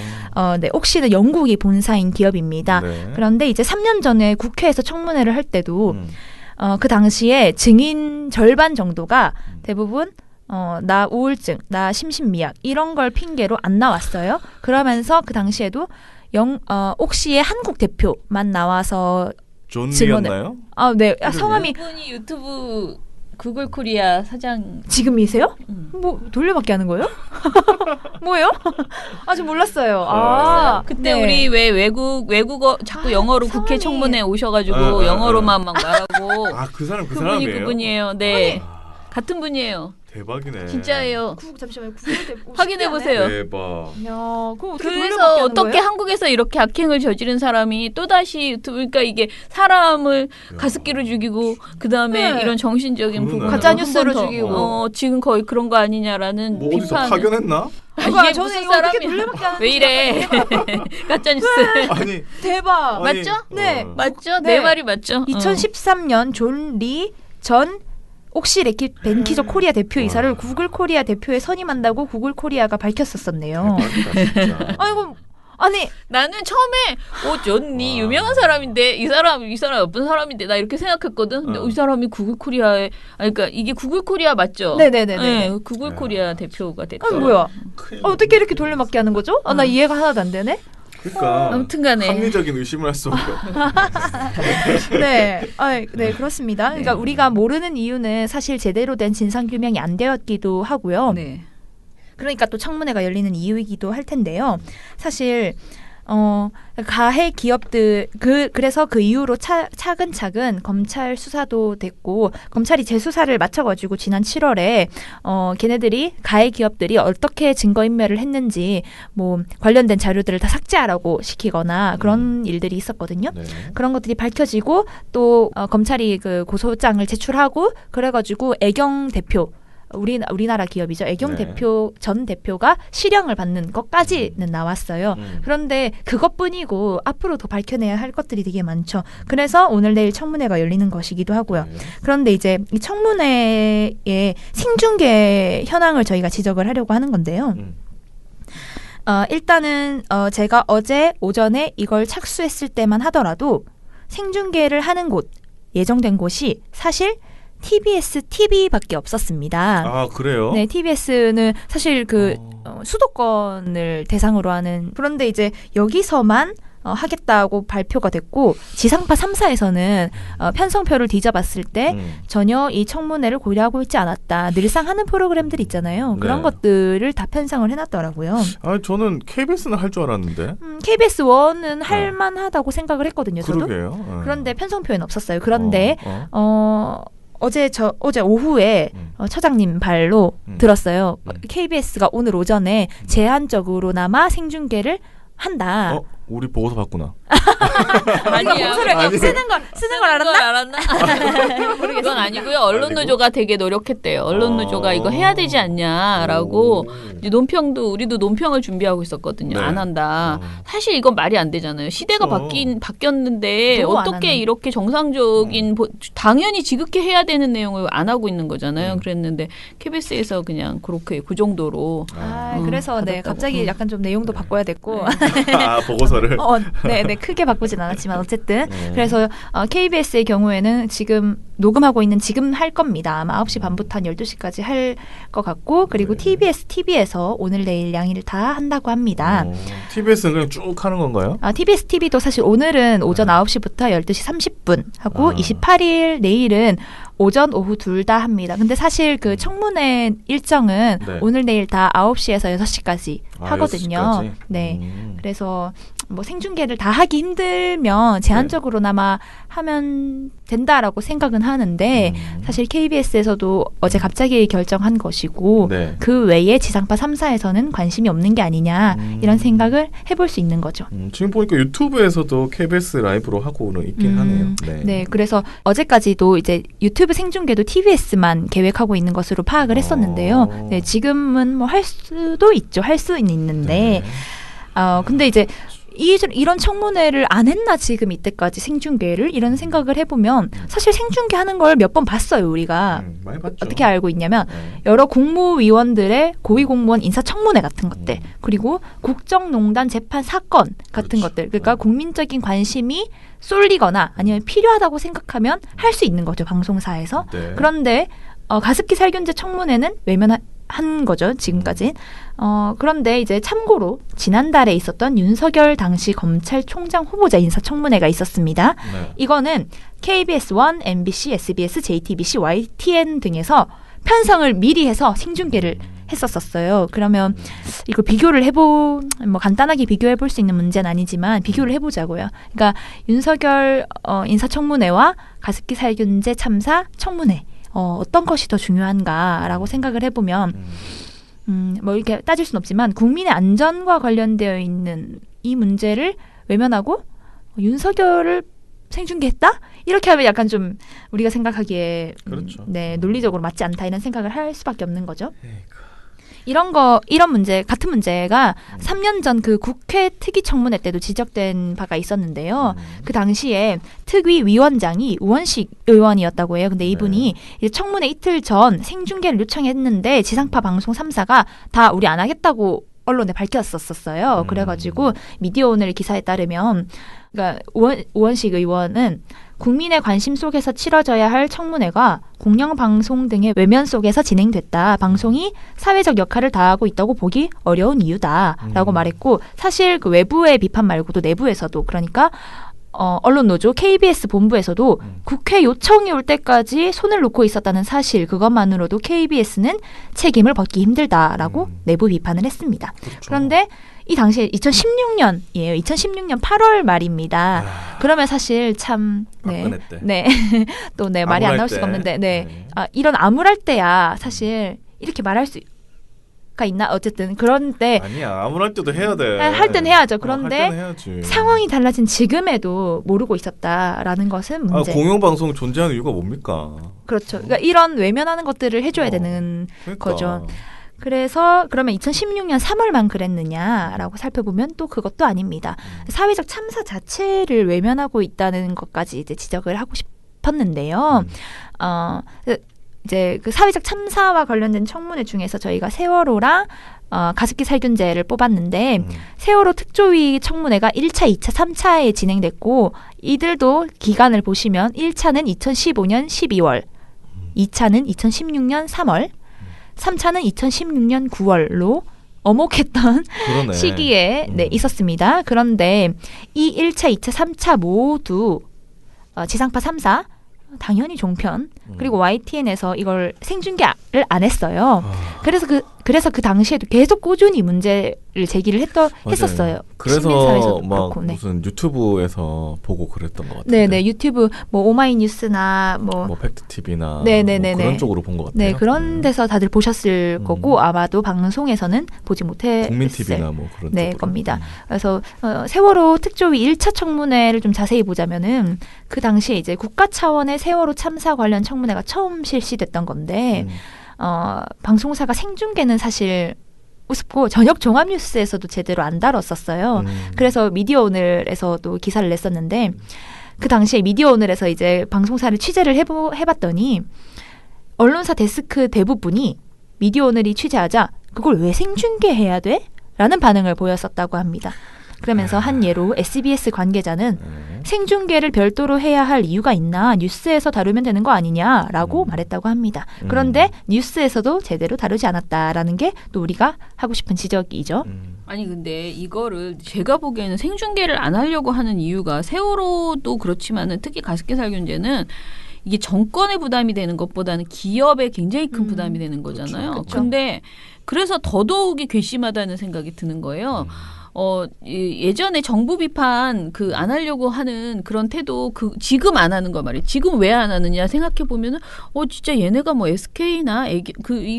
네, 옥시는 영국이 본사인 기업입니다. 네. 그런데 이제 3년 전에 국회에서 청문회를 할 때도 그 당시에 증인 절반 정도가 대부분 나 우울증, 나 심신미약 이런 걸 핑계로 안 나왔어요. 그러면서 그 당시에도 옥시의 한국 대표만 나와서 존 증언을. 리였나요? 네. 성함이 이분이 유튜브 구글 코리아 사장. 지금이세요? 뭐 돌려받기 하는 거예요? 뭐예요? 저 몰랐어요. 그때 네. 우리 왜 외국어 자꾸 영어로 국회 성함이. 청문회 오셔가지고 영어로만 막 말하고 그 사람 그 그분이 사람이에요? 그분이에요. 네. 같은 분이에요. 대박이네. 진짜예요. 잠시만요. 확인해 보세요. 대박. 야, 그거 어떻게 그래서 돌려받기 하는 어떻게 거예요? 한국에서 이렇게 악행을 저지른 사람이 또다시 유튜브, 그러니까 이게 사람을 가습기로 죽이고 그 다음에 네. 이런 정신적인 그러네. 부분으로 가짜 뉴스로 한번 더, 죽이고. 지금 거의 그런 거 아니냐라는 뭐 어디서 비판. 파견했나? 이게 저는 무슨 이거 어떻게 사람이 돌려받기 하는지 왜 이래? 가짜 뉴스. 아니 대박. 아니, 맞죠? 네. 맞죠? 네. 내 말이 맞죠? 2013년 존 리 전 옥시 레킷 벤키저 코리아 대표이사를 구글 코리아 대표에 선임한다고 구글 코리아가 밝혔었었네요. 대박이다 진짜. 아이고 아니 나는 처음에 존니 유명한 사람인데 이 사람 어떤 사람인데 나 이렇게 생각했거든. 근데 이 사람이 구글 코리아에 그러니까 이게 구글 코리아 맞죠? 네네네네. 네, 구글 코리아 대표가 됐죠. 뭐야? 큰일 어떻게 이렇게 돌려막기 하는 거죠? 나 이해가 하나도 안 되네. 그러니까 아무튼간에 합리적인 의심을 할 수밖에 없어. 네, 네 그렇습니다. 그러니까 우리가 모르는 이유는 사실 제대로 된 진상 규명이 안 되었기도 하고요. 네. 그러니까 또 청문회가 열리는 이유이기도 할 텐데요. 사실 가해 기업들 그래서 그 이후로 차근차근 검찰 수사도 됐고 검찰이 재수사를 마쳐가지고 지난 7월에 걔네들이 가해 기업들이 어떻게 증거인멸을 했는지 뭐 관련된 자료들을 다 삭제하라고 시키거나 그런 일들이 있었거든요. 네. 그런 것들이 밝혀지고 또 검찰이 그 고소장을 제출하고 그래가지고 애경 대표 우리나라 기업이죠. 애경 네. 전 대표가 실형을 받는 것까지는 나왔어요. 그런데 그것뿐이고 앞으로 더 밝혀내야 할 것들이 되게 많죠. 그래서 오늘 내일 청문회가 열리는 것이기도 하고요. 네. 그런데 이제 이 청문회의 생중계 현황을 저희가 지적을 하려고 하는 건데요. 일단은 제가 어제 오전에 이걸 착수했을 때만 하더라도 생중계를 하는 곳, 예정된 곳이 사실 TBS TV밖에 없었습니다. 그래요? 네, TBS는 사실 수도권을 대상으로 하는 그런데 이제 여기서만 하겠다고 발표가 됐고 지상파 3사에서는 편성표를 뒤져봤을 때 전혀 이 청문회를 고려하고 있지 않았다. 늘상 하는 프로그램들 있잖아요. 그런 네. 것들을 다 편성을 해놨더라고요. 저는 KBS는 할 줄 알았는데. KBS 1은 할만하다고 생각을 했거든요. 저도. 그러게요. 그런데 편성표에는 없었어요. 그런데 어제 오후에 처장님 발로 들었어요. KBS가 오늘 오전에 제한적으로나마 생중계를 한다. 우리 보고서 봤구나. 아니야. 공소를 쓰는 걸 알았나? 모르겠어요. 그건 아니고요. 언론노조가 되게 노력했대요. 언론노조가 이거 해야 되지 않냐라고 이제 논평도 우리도 논평을 준비하고 있었거든요. 네. 안 한다. 사실 이건 말이 안 되잖아요. 시대가 바뀌었는데 너무 안 어떻게 하네. 이렇게 정상적인 당연히 지극히 해야 되는 내용을 안 하고 있는 거잖아요. 그랬는데 KBS에서 그냥 그렇게 그 정도로 그래서 네 받았다고. 갑자기 약간 좀 내용도 바꿔야 됐고 보고서를. 네, 크게 바꾸진 않았지만 어쨌든 그래서 KBS의 경우에는 지금 녹음하고 있는 지금 할 겁니다. 아마 9시 반부터 한 12시까지 할 것 같고 그리고 TBS TV에서 오늘 내일 양일 다 한다고 합니다. TBS는 그냥 쭉 하는 건가요? TBS TV도 사실 오늘은 오전 9시부터 12시 30분 하고 28일 내일은 오전 오후 둘 다 합니다. 근데 사실 그 청문회 일정은 네. 오늘 내일 다 9시에서 6시까지 하거든요. 6시까지? 네. 그래서 뭐 생중계를 다 하기 힘들면 제한적으로나마 하면 된다라고 생각은 하는데 사실 KBS에서도 어제 갑자기 결정한 것이고 네. 그 외에 지상파 3사에서는 관심이 없는 게 아니냐 이런 생각을 해볼 수 있는 거죠. 지금 보니까 유튜브에서도 KBS 라이브로 하고는 있긴 하네요. 네, 그래서 어제까지도 이제 유튜브 생중계도 TBS만 계획하고 있는 것으로 파악을 했었는데요. 네, 지금은 뭐 할 수도 있죠. 할 수는 있는데, 근데 이제 이런 청문회를 안 했나 지금 이때까지 생중계를 이런 생각을 해보면 사실 생중계 하는 걸 몇 번 봤어요 우리가. 많이 봤죠. 어떻게 알고 있냐면 네. 여러 국무위원들의 고위공무원 인사청문회 같은 것들 그리고 국정농단 재판 사건 같은 그렇죠. 것들 그러니까 국민적인 관심이 쏠리거나 아니면 필요하다고 생각하면 할 수 있는 거죠 방송사에서. 네. 그런데 가습기 살균제 청문회는 외면한 거죠 지금까지. 그런데 이제 참고로 지난달에 있었던 윤석열 당시 검찰총장 후보자 인사청문회가 있었습니다. 네. 이거는 KBS1, MBC, SBS, JTBC, YTN 등에서 편성을 미리 해서 생중계를 했었어요. 그러면 이거 비교를 뭐 간단하게 비교해 볼 수 있는 문제는 아니지만 비교를 해보자고요. 그러니까 윤석열 인사청문회와 가습기 살균제 참사 청문회 어떤 것이 더 중요한가라고 생각을 해보면 뭐 이렇게 따질 수는 없지만 국민의 안전과 관련되어 있는 이 문제를 외면하고 윤석열을 생중계했다? 이렇게 하면 약간 좀 우리가 생각하기에 그렇죠. 네, 논리적으로 맞지 않다 이런 생각을 할 수밖에 없는 거죠. 이런 문제 같은 문제가 3년 전 그 국회 특위 청문회 때도 지적된 바가 있었는데요. 그 당시에 특위 위원장이 우원식 의원이었다고 해요. 근데 이분이 이제 청문회 이틀 전 생중계를 요청했는데 지상파 방송 3사가 다 우리 안 하겠다고 언론에 밝혔었어요. 그래가지고 미디어오늘 기사에 따르면 그러니까 우원식 의원은 국민의 관심 속에서 치러져야 할 청문회가 공영방송 등의 외면 속에서 진행됐다. 방송이 사회적 역할을 다하고 있다고 보기 어려운 이유다라고 말했고 사실 그 외부의 비판 말고도 내부에서도 그러니까 언론노조 KBS 본부에서도 국회 요청이 올 때까지 손을 놓고 있었다는 사실 그것만으로도 KBS는 책임을 벗기 힘들다라고 내부 비판을 했습니다. 그렇죠. 그런데 이 당시에 2016년이에요. 2016년 8월 말입니다. 그러면 사실 참 박근혜 때. 또 말이 안 나올 수가 없는데 이런 암울할 때야 사실 이렇게 말할 수가 있나 어쨌든 그런 때 아니야 암울할 때도 해야 돼. 할 땐 해야죠. 할 그런데 때는 해야지. 상황이 달라진 지금에도 모르고 있었다라는 것은 문제. 공영방송 존재하는 이유가 뭡니까? 그렇죠. 그러니까 이런 외면하는 것들을 해줘야 되는 그러니까. 거죠. 그래서 그러면 2016년 3월만 그랬느냐라고 살펴보면 또 그것도 아닙니다. 사회적 참사 자체를 외면하고 있다는 것까지 이제 지적을 하고 싶었는데요. 이제 그 사회적 참사와 관련된 청문회 중에서 저희가 세월호랑 가습기 살균제를 뽑았는데 세월호 특조위 청문회가 1차, 2차, 3차에 진행됐고 이들도 기간을 보시면 1차는 2015년 12월, 2차는 2016년 3월, 3차는 2016년 9월로 어목했던 그러네. 시기에 있었습니다. 그런데 이 1차, 2차, 3차 모두 지상파 3사 당연히 종편 그리고 YTN에서 이걸 생중계를 안 했어요. 그래서 그래서 그 당시에도 계속 꾸준히 문제를 제기를 했었어요. 그래서 시민사회에서도 막 그렇고, 네. 무슨 유튜브에서 보고 그랬던 것 같아요. 네네 유튜브 뭐 오마이뉴스나 뭐 팩트 TV나 네네네네. 뭐 그런 쪽으로 본 것 같아요. 네 그런 데서 다들 보셨을 음. 거고 아마도 방송에서는 보지 못했을 국민 TV나 뭐 그런 네, 쪽으로. 겁니다. 그래서 세월호 특조위 1차 청문회를 좀 자세히 보자면은 그 당시에 이제 국가 차원의 세월호 참사 관련 청문회가 처음 실시됐던 건데 방송사가 생중계는 사실 우습고 저녁 종합뉴스에서도 제대로 안 다뤘었어요. 그래서 미디어 오늘에서도 기사를 냈었는데 그 당시에 미디어 오늘에서 이제 방송사를 취재를 해봤더니 언론사 데스크 대부분이 미디어 오늘이 취재하자 그걸 왜 생중계해야 돼? 라는 반응을 보였었다고 합니다. 그러면서 한 예로 SBS 관계자는 생중계를 별도로 해야 할 이유가 있나 뉴스에서 다루면 되는 거 아니냐라고 말했다고 합니다. 그런데 뉴스에서도 제대로 다루지 않았다라는 게 또 우리가 하고 싶은 지적이죠. 아니 근데 이거를 제가 보기에는 생중계를 안 하려고 하는 이유가 세월호도 그렇지만은 특히 가습기 살균제는 이게 정권의 부담이 되는 것보다는 기업에 굉장히 큰 부담이 되는 거잖아요. 그렇죠. 근데 그래서 더더욱이 괘씸하다는 생각이 드는 거예요. 예전에 정부 비판 안 하려고 하는 그런 태도 지금 안 하는 거 말이에요. 지금 왜 안 하느냐 생각해 보면은 진짜 얘네가 뭐 SK나 이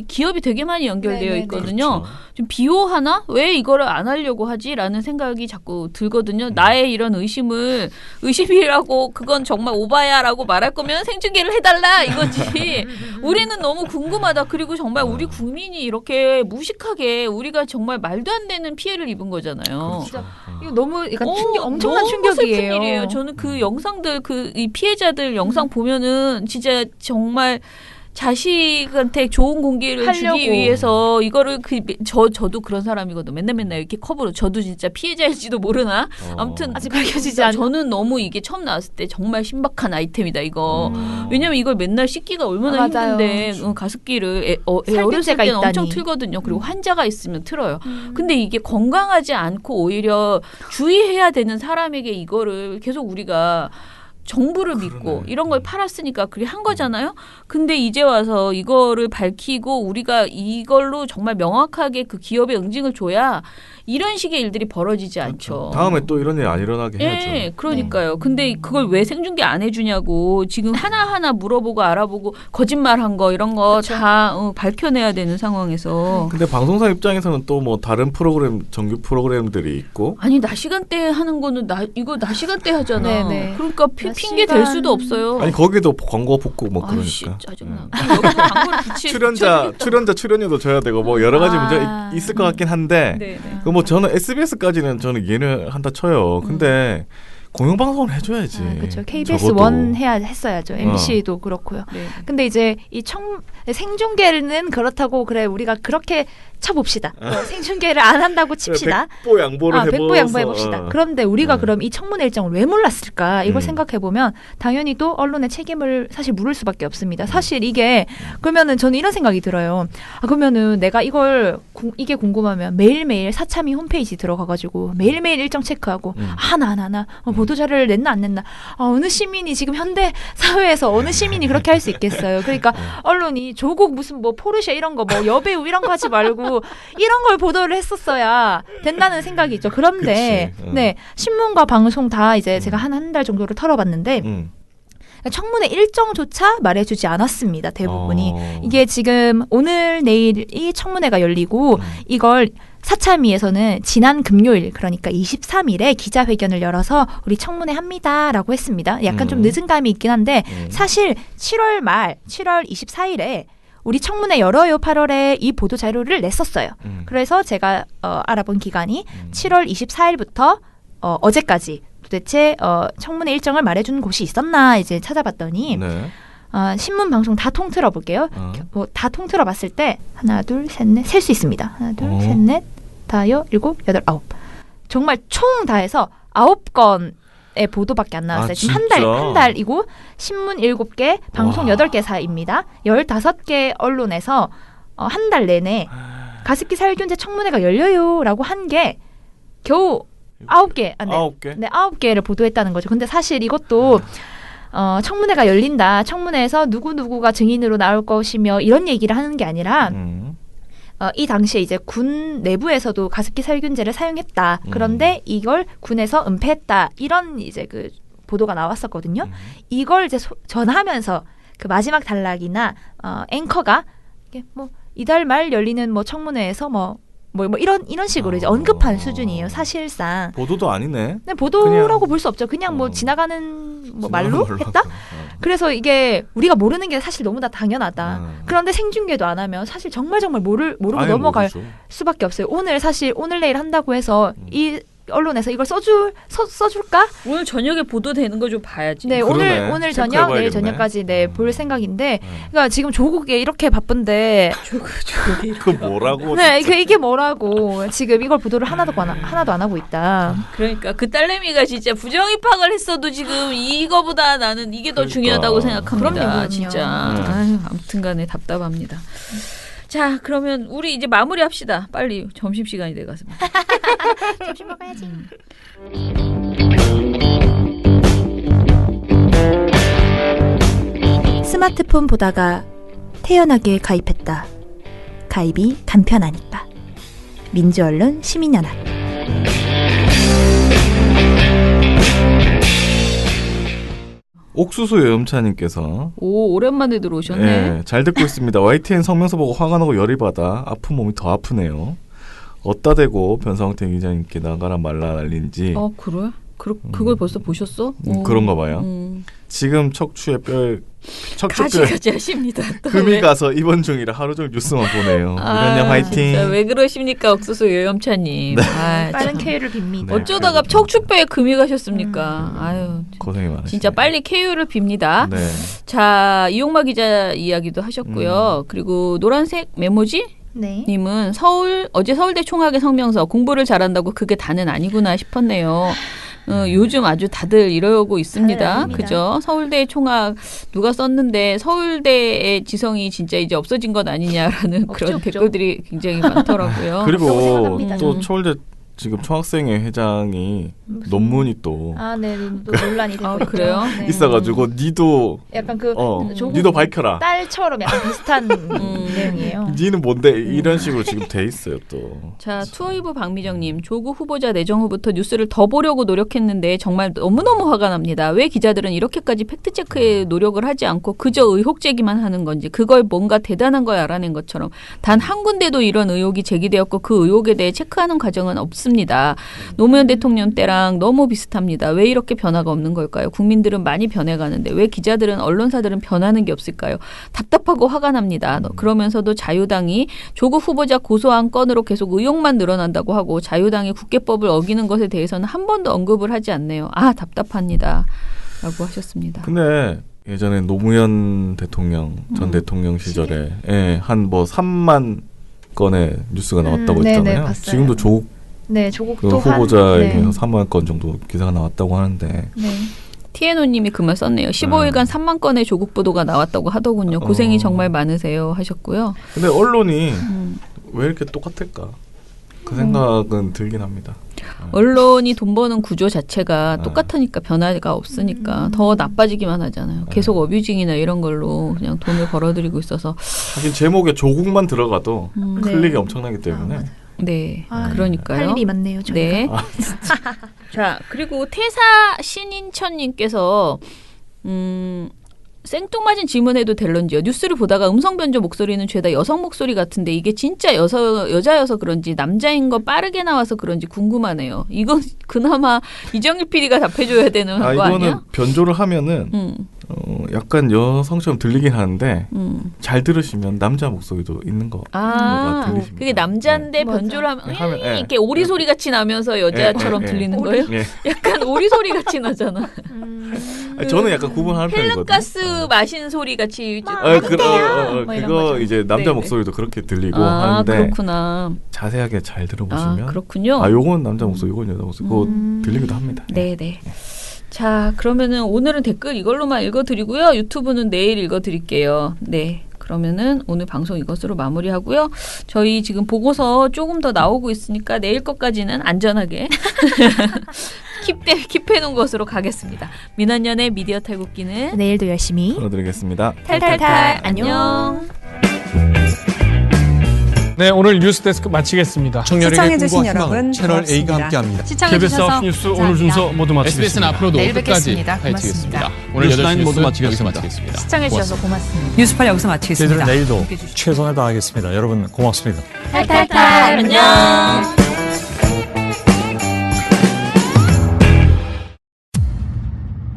기업이 되게 많이 연결되어 네네네. 있거든요. 그렇죠. 좀 비호하나? 왜 이거를 안 하려고 하지?라는 생각이 자꾸 들거든요. 나의 이런 의심이라고 그건 정말 오바야라고 말할 거면 생중계를 해달라 이거지. 우리는 너무 궁금하다. 그리고 정말 우리 국민이 이렇게 무식하게 우리가 정말 말도 안 되는 피해를 입은 거잖아요. 진짜 이거 너무 약간 엄청난 너무 충격이에요. 슬픈 일이에요. 저는 그 영상들 이 피해자들 영상 보면은 진짜 정말 자식한테 좋은 공기를 하려고. 주기 위해서 이거를 저도 그런 사람이거든. 맨날 이렇게 컵으로 저도 진짜 피해자일지도 모르나. 아무튼 아직 밝혀지지 않은. 저는 너무 이게 처음 나왔을 때 정말 신박한 아이템이다 이거. 왜냐면 이걸 맨날 씻기가 얼마나 맞아요. 힘든데 가습기를 어렸을 살균제가 때는 엄청 있다니. 틀거든요. 그리고 환자가 있으면 틀어요. 근데 이게 건강하지 않고 오히려 주의해야 되는 사람에게 이거를 계속 우리가 정부를 믿고 이런 걸 팔았으니까 그게 한 거잖아요. 근데 이제 와서 이거를 밝히고 우리가 이걸로 정말 명확하게 그 기업에 응징을 줘야 이런 식의 일들이 벌어지지 않죠. 다음에 또 이런 일 안 일어나게 해야죠. 네, 그러니까요. 근데 그걸 왜 생중계 안 해주냐고 지금 하나하나 물어보고 알아보고 거짓말한 거 이런 거 다 밝혀내야 되는 상황에서. 근데 방송사 입장에서는 또 뭐 다른 정규 프로그램들이 있고 아니 낮 시간대 하는 거는 이거 낮 시간대 하잖아. 네네. 그러니까 핑계 댈 수도 없어요. 아니 거기도 광고 붙고 뭐 아이씨, 그러니까 짜증나. 여기 광고를 붙일 출연료도 줘야 되고 뭐 여러 가지 아. 문제가 있을 것 같긴 한데 네. 그 뭐 저는 SBS까지는 저는 이해를 한다 쳐요. 근데 공영방송을 해줘야지. 그렇죠. KBS 적어도. 1 했어야죠. MBC도 그렇고요. 네. 근데 이제 생중계는 그렇다고 그래 우리가 그렇게 쳐봅시다. 생중계를 안 한다고 칩시다. 백보 양보를 해보서 백보 양보해봅시다. 그런데 우리가 그럼 이 청문회 일정을 왜 몰랐을까? 이걸 음. 생각해보면 당연히 또 언론의 책임을 사실 물을 수밖에 없습니다. 사실 이게 그러면은 저는 이런 생각이 들어요. 그러면은 내가 이게 궁금하면 매일매일 사참위 홈페이지 들어가가지고 매일매일 일정 체크하고 하나 보도자료를 냈나 안 냈나 어느 시민이 지금 현대 사회에서 어느 시민이 그렇게 할 수 있겠어요. 그러니까 언론이 조국 무슨 뭐 포르쉐 이런 거 뭐 여배우 이런 거 하지 말고 이런 걸 보도를 했었어야 된다는 생각이 있죠. 그런데 그치. 네 신문과 방송 다 이제 제가 한 달 정도를 털어봤는데 청문회 일정조차 말해주지 않았습니다. 대부분이. 이게 지금 오늘 내일이 청문회가 열리고 이걸 사참위에서는 지난 금요일 그러니까 23일에 기자회견을 열어서 우리 청문회 합니다라고 했습니다. 약간 좀 늦은 감이 있긴 한데 사실 7월 말 7월 24일에 우리 청문회 열어요 8월에 이 보도 자료를 냈었어요. 그래서 제가 알아본 기간이 7월 24일부터 어제까지 도대체 청문회 일정을 말해주는 곳이 있었나 이제 찾아봤더니 네. 신문 방송 다 통틀어 볼게요. 뭐 다 통틀어 봤을 때 하나 둘 셋 넷 셀 수 있습니다. 하나 둘 셋 넷 다여 일곱 여덟 아홉 정말 총 다 해서 9건의 보도밖에 안 나왔어요. 지금 한 달이고 신문 7개, 방송 8개 사이입니다. 15개 언론에서 한 달 내내 가습기 살균제 청문회가 열려요라고 한 게 겨우 9개. 네. 9개? 네, 9개를 보도했다는 거죠. 근데 사실 이것도 청문회가 열린다. 청문회에서 누구누구가 증인으로 나올 것이며 이런 얘기를 하는 게 아니라 이 당시에 이제 군 내부에서도 가습기 살균제를 사용했다. 그런데 이걸 군에서 은폐했다. 이런 이제 그 보도가 나왔었거든요. 이걸 이제 전하면서 그 마지막 단락이나 앵커가 이게 뭐 이달 말 열리는 뭐 청문회에서 뭐 이런 식으로 이제 언급한 수준이에요. 사실상. 보도도 아니네. 근데 보도라고 그냥, 볼 수 없죠. 그냥 뭐 지나가는 뭐 말로 지나가는 했다. 걸로 그래서 이게 우리가 모르는 게 사실 너무나 당연하다. 그런데 생중계도 안 하면 사실 정말 모르고 아예 넘어갈 모르죠. 수밖에 없어요. 오늘 내일 한다고 해서 이 언론에서 이걸 써줄까? 오늘 저녁에 보도되는 거 좀 봐야지. 네, 그러네. 오늘 저녁, 내일 체크해봐야겠네. 저녁까지 볼 생각인데, 그러니까 지금 조국에 이렇게 바쁜데, 그 뭐라고? 네, 이게 뭐라고 지금 이걸 보도를 하나도 안 하고 있다. 그러니까 그 딸내미가 진짜 부정 입학을 했어도 지금 이거보다 나는 이게 더 그러니까. 중요하다고 생각합니다. 그럼요. 진짜. 아유, 아무튼간에 답답합니다. 자, 그러면 우리 이제 마무리합시다. 빨리 점심 시간이 돼가습니다. 점심 먹어야지. 스마트폰 보다가 태연하게 가입했다. 가입이 간편하니까. 민주언론 시민연합. 옥수수 여염차님께서 오, 오랜만에 들어오셨네. 네, 잘 듣고 있습니다. YTN 성명서 보고 화가 나고 열이 받아 아픈 몸이 더 아프네요. 어따 대고 변상태 기자님께 나가라 말라 날린지 그래? 그걸 벌써 보셨어? 오. 그런가 봐요. 지금 척추에 가지 하십니다. 또 금이 왜? 가서 입원 중이라 하루 종일 뉴스만 보네요. 이런냐 화이팅. 진짜 왜 그러십니까, 옥수수 여염차님. 아, 빠른 참. KU를 빕니다. 네. 어쩌다가 척추뼈에 금이 가셨습니까? 아유, 고생이 많으시네요. 진짜 빨리 KU를 빕니다. 네. 자, 이용마 기자 이야기도 하셨고요. 그리고 노란색 메모지? 네. 님은 어제 서울대 총학의 성명서 공부를 잘한다고 그게 다는 아니구나 싶었네요. 요즘 아주 다들 이러고 있습니다. 아닙니다. 그죠? 서울대 총학 누가 썼는데 서울대의 지성이 진짜 이제 없어진 것 아니냐라는 그런 없죠. 댓글들이 굉장히 많더라고요. 그렇다고 그리고 생각합니다. 또 서울대 지금 총학생회 회장이 논문이 또 네, 또 논란이 되고 있죠. 그래요? 네. 있어가지고 니도 약간 조국 니도 밝혀라. 딸처럼 약간 비슷한 내용이에요. 니는 뭔데 이런 식으로 지금 돼 있어요 또. 자, 투어이브 박미정님, 조국 후보자 내정 후부터 뉴스를 더 보려고 노력했는데 정말 너무너무 화가 납니다. 왜 기자들은 이렇게까지 팩트체크에 노력을 하지 않고 그저 의혹 제기만 하는 건지, 그걸 뭔가 대단한 걸 알아낸 것처럼 단 한 군데도 이런 의혹이 제기되었고 그 의혹에 대해 체크하는 과정은 없습니다. 노무현 대통령 때랑 너무 비슷합니다. 왜 이렇게 변화가 없는 걸까요? 국민들은 많이 변해가는데 왜 기자들은, 언론사들은 변하는 게 없을까요? 답답하고 화가 납니다. 그러면서도 자유당이 조국 후보자 고소한 건으로 계속 의혹만 늘어난다고 하고 자유당이 국회법을 어기는 것에 대해서는 한 번도 언급을 하지 않네요. 아, 답답합니다. 라고 하셨습니다. 근데 예전에 노무현 대통령 전 대통령 시절에 한 뭐 3만 건의 뉴스가 나왔다고 네네, 했잖아요. 봤어요. 지금도 조국 네, 그 조국도 후보자에게서 3만 건 정도 기사가 나왔다고 하는데 네. 티에노님이 그 말 썼네요. 15일간 3만 건의 조국 보도가 나왔다고 하더군요. 고생이 정말 많으세요 하셨고요. 근데 언론이 왜 이렇게 똑같을까? 그 생각은 들긴 합니다. 언론이 돈 버는 구조 자체가 똑같으니까 변화가 없으니까 더 나빠지기만 하잖아요. 계속 어뷰징이나 이런 걸로 그냥 돈을 벌어들이고 있어서. 하긴 제목에 조국만 들어가도 클릭이 네. 엄청나기 때문에 네, 아, 그러니까요. 할 일이 많네요. 저희가. 네. 자, 그리고 태사 신인천님께서 생뚱맞은 질문해도 될런지요. 뉴스를 보다가 음성 변조 목소리는 죄다 여성 목소리 같은데 이게 진짜 여자여서 그런지 남자인 거 빠르게 나와서 그런지 궁금하네요. 이건 그나마 이정일 PD가 답해줘야 되는 거 이거는 아니야? 변조를 하면은 약간 여성처럼 들리긴 하는데 잘 들으시면 남자 목소리도 있는 거. 들리십니다. 그게 남자인데 맞아. 변조를 하면 하면, 예. 이렇게 오리 소리 같이 나면서 여자처럼 예. 들리는 거예요? 예. 약간 오리 소리 같이 나잖아. 저는 약간 구분하는 편이거든요. 헬름가스 마신 소리 같이. 그거 이제 남자 네네. 목소리도 그렇게 들리고 하는데 그렇구나. 자세하게 잘 들어보시면 그렇군요. 요건 남자 목소리, 요건 여자 목소리, 그거 들리기도 합니다. 네네. 자, 그러면은 오늘은 댓글 이걸로만 읽어드리고요. 유튜브는 내일 읽어드릴게요. 네. 그러면은 오늘 방송 이것으로 마무리하고요. 저희 지금 보고서 조금 더 나오고 있으니까 내일 것까지는 안전하게 킵해놓은 것으로 가겠습니다. 민원연의 미디어 탈곡기는 내일도 열심히 들어드리겠습니다. 탈탈탈 안녕. 네, 오늘 뉴스데스크 마치겠습니다. 청년에게 시청해주신 꿈과 희망을 여러분 채널 A가 고맙습니다. 함께합니다. KBS 시청해주셔서 9뉴스 오늘 순서 모두 SBS는 마치겠습니다. 앞으로도 내일 끝까지 뵙겠습니다. 파헤치겠습니다. 고맙습니다. 오늘 뉴스 8시 라인 모두 뉴스 마치겠습니다. 여기서 마치겠습니다. 시청해주셔서 고맙습니다. 뉴스팔 여기서 마치겠습니다. 저희들은 내일도 함께해 주셔서. 최선을 다하겠습니다. 여러분 고맙습니다. 탈탈탈 안녕.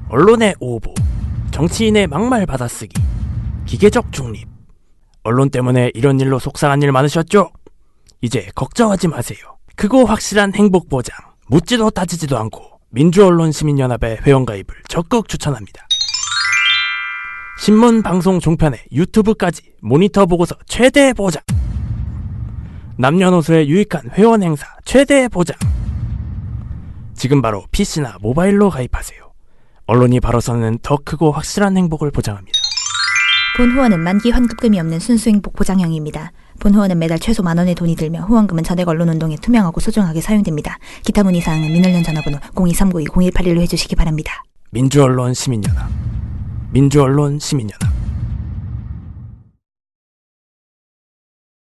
언론의 오보, 정치인의 막말 받아쓰기, 기계적 중립. 언론 때문에 이런 일로 속상한 일 많으셨죠? 이제 걱정하지 마세요. 크고 확실한 행복 보장, 묻지도 따지지도 않고 민주언론시민연합의 회원가입을 적극 추천합니다. 신문, 방송, 종편에 유튜브까지 모니터 보고서 최대 보장. 남녀노소의 유익한 회원 행사 최대 보장. 지금 바로 PC나 모바일로 가입하세요. 언론이 바로서는 더 크고 확실한 행복을 보장합니다. 본 후원은 만기 환급금이 없는 순수 행복 보장형입니다. 본 후원은 매달 최소 10,000원의 돈이 들며 후원금은 전액 언론운동에 투명하고 소중하게 사용됩니다. 기타 문의 사항은 민원련 전화번호 02-392-0181로 해주시기 바랍니다. 민주언론 시민연합. 민주언론 시민연합.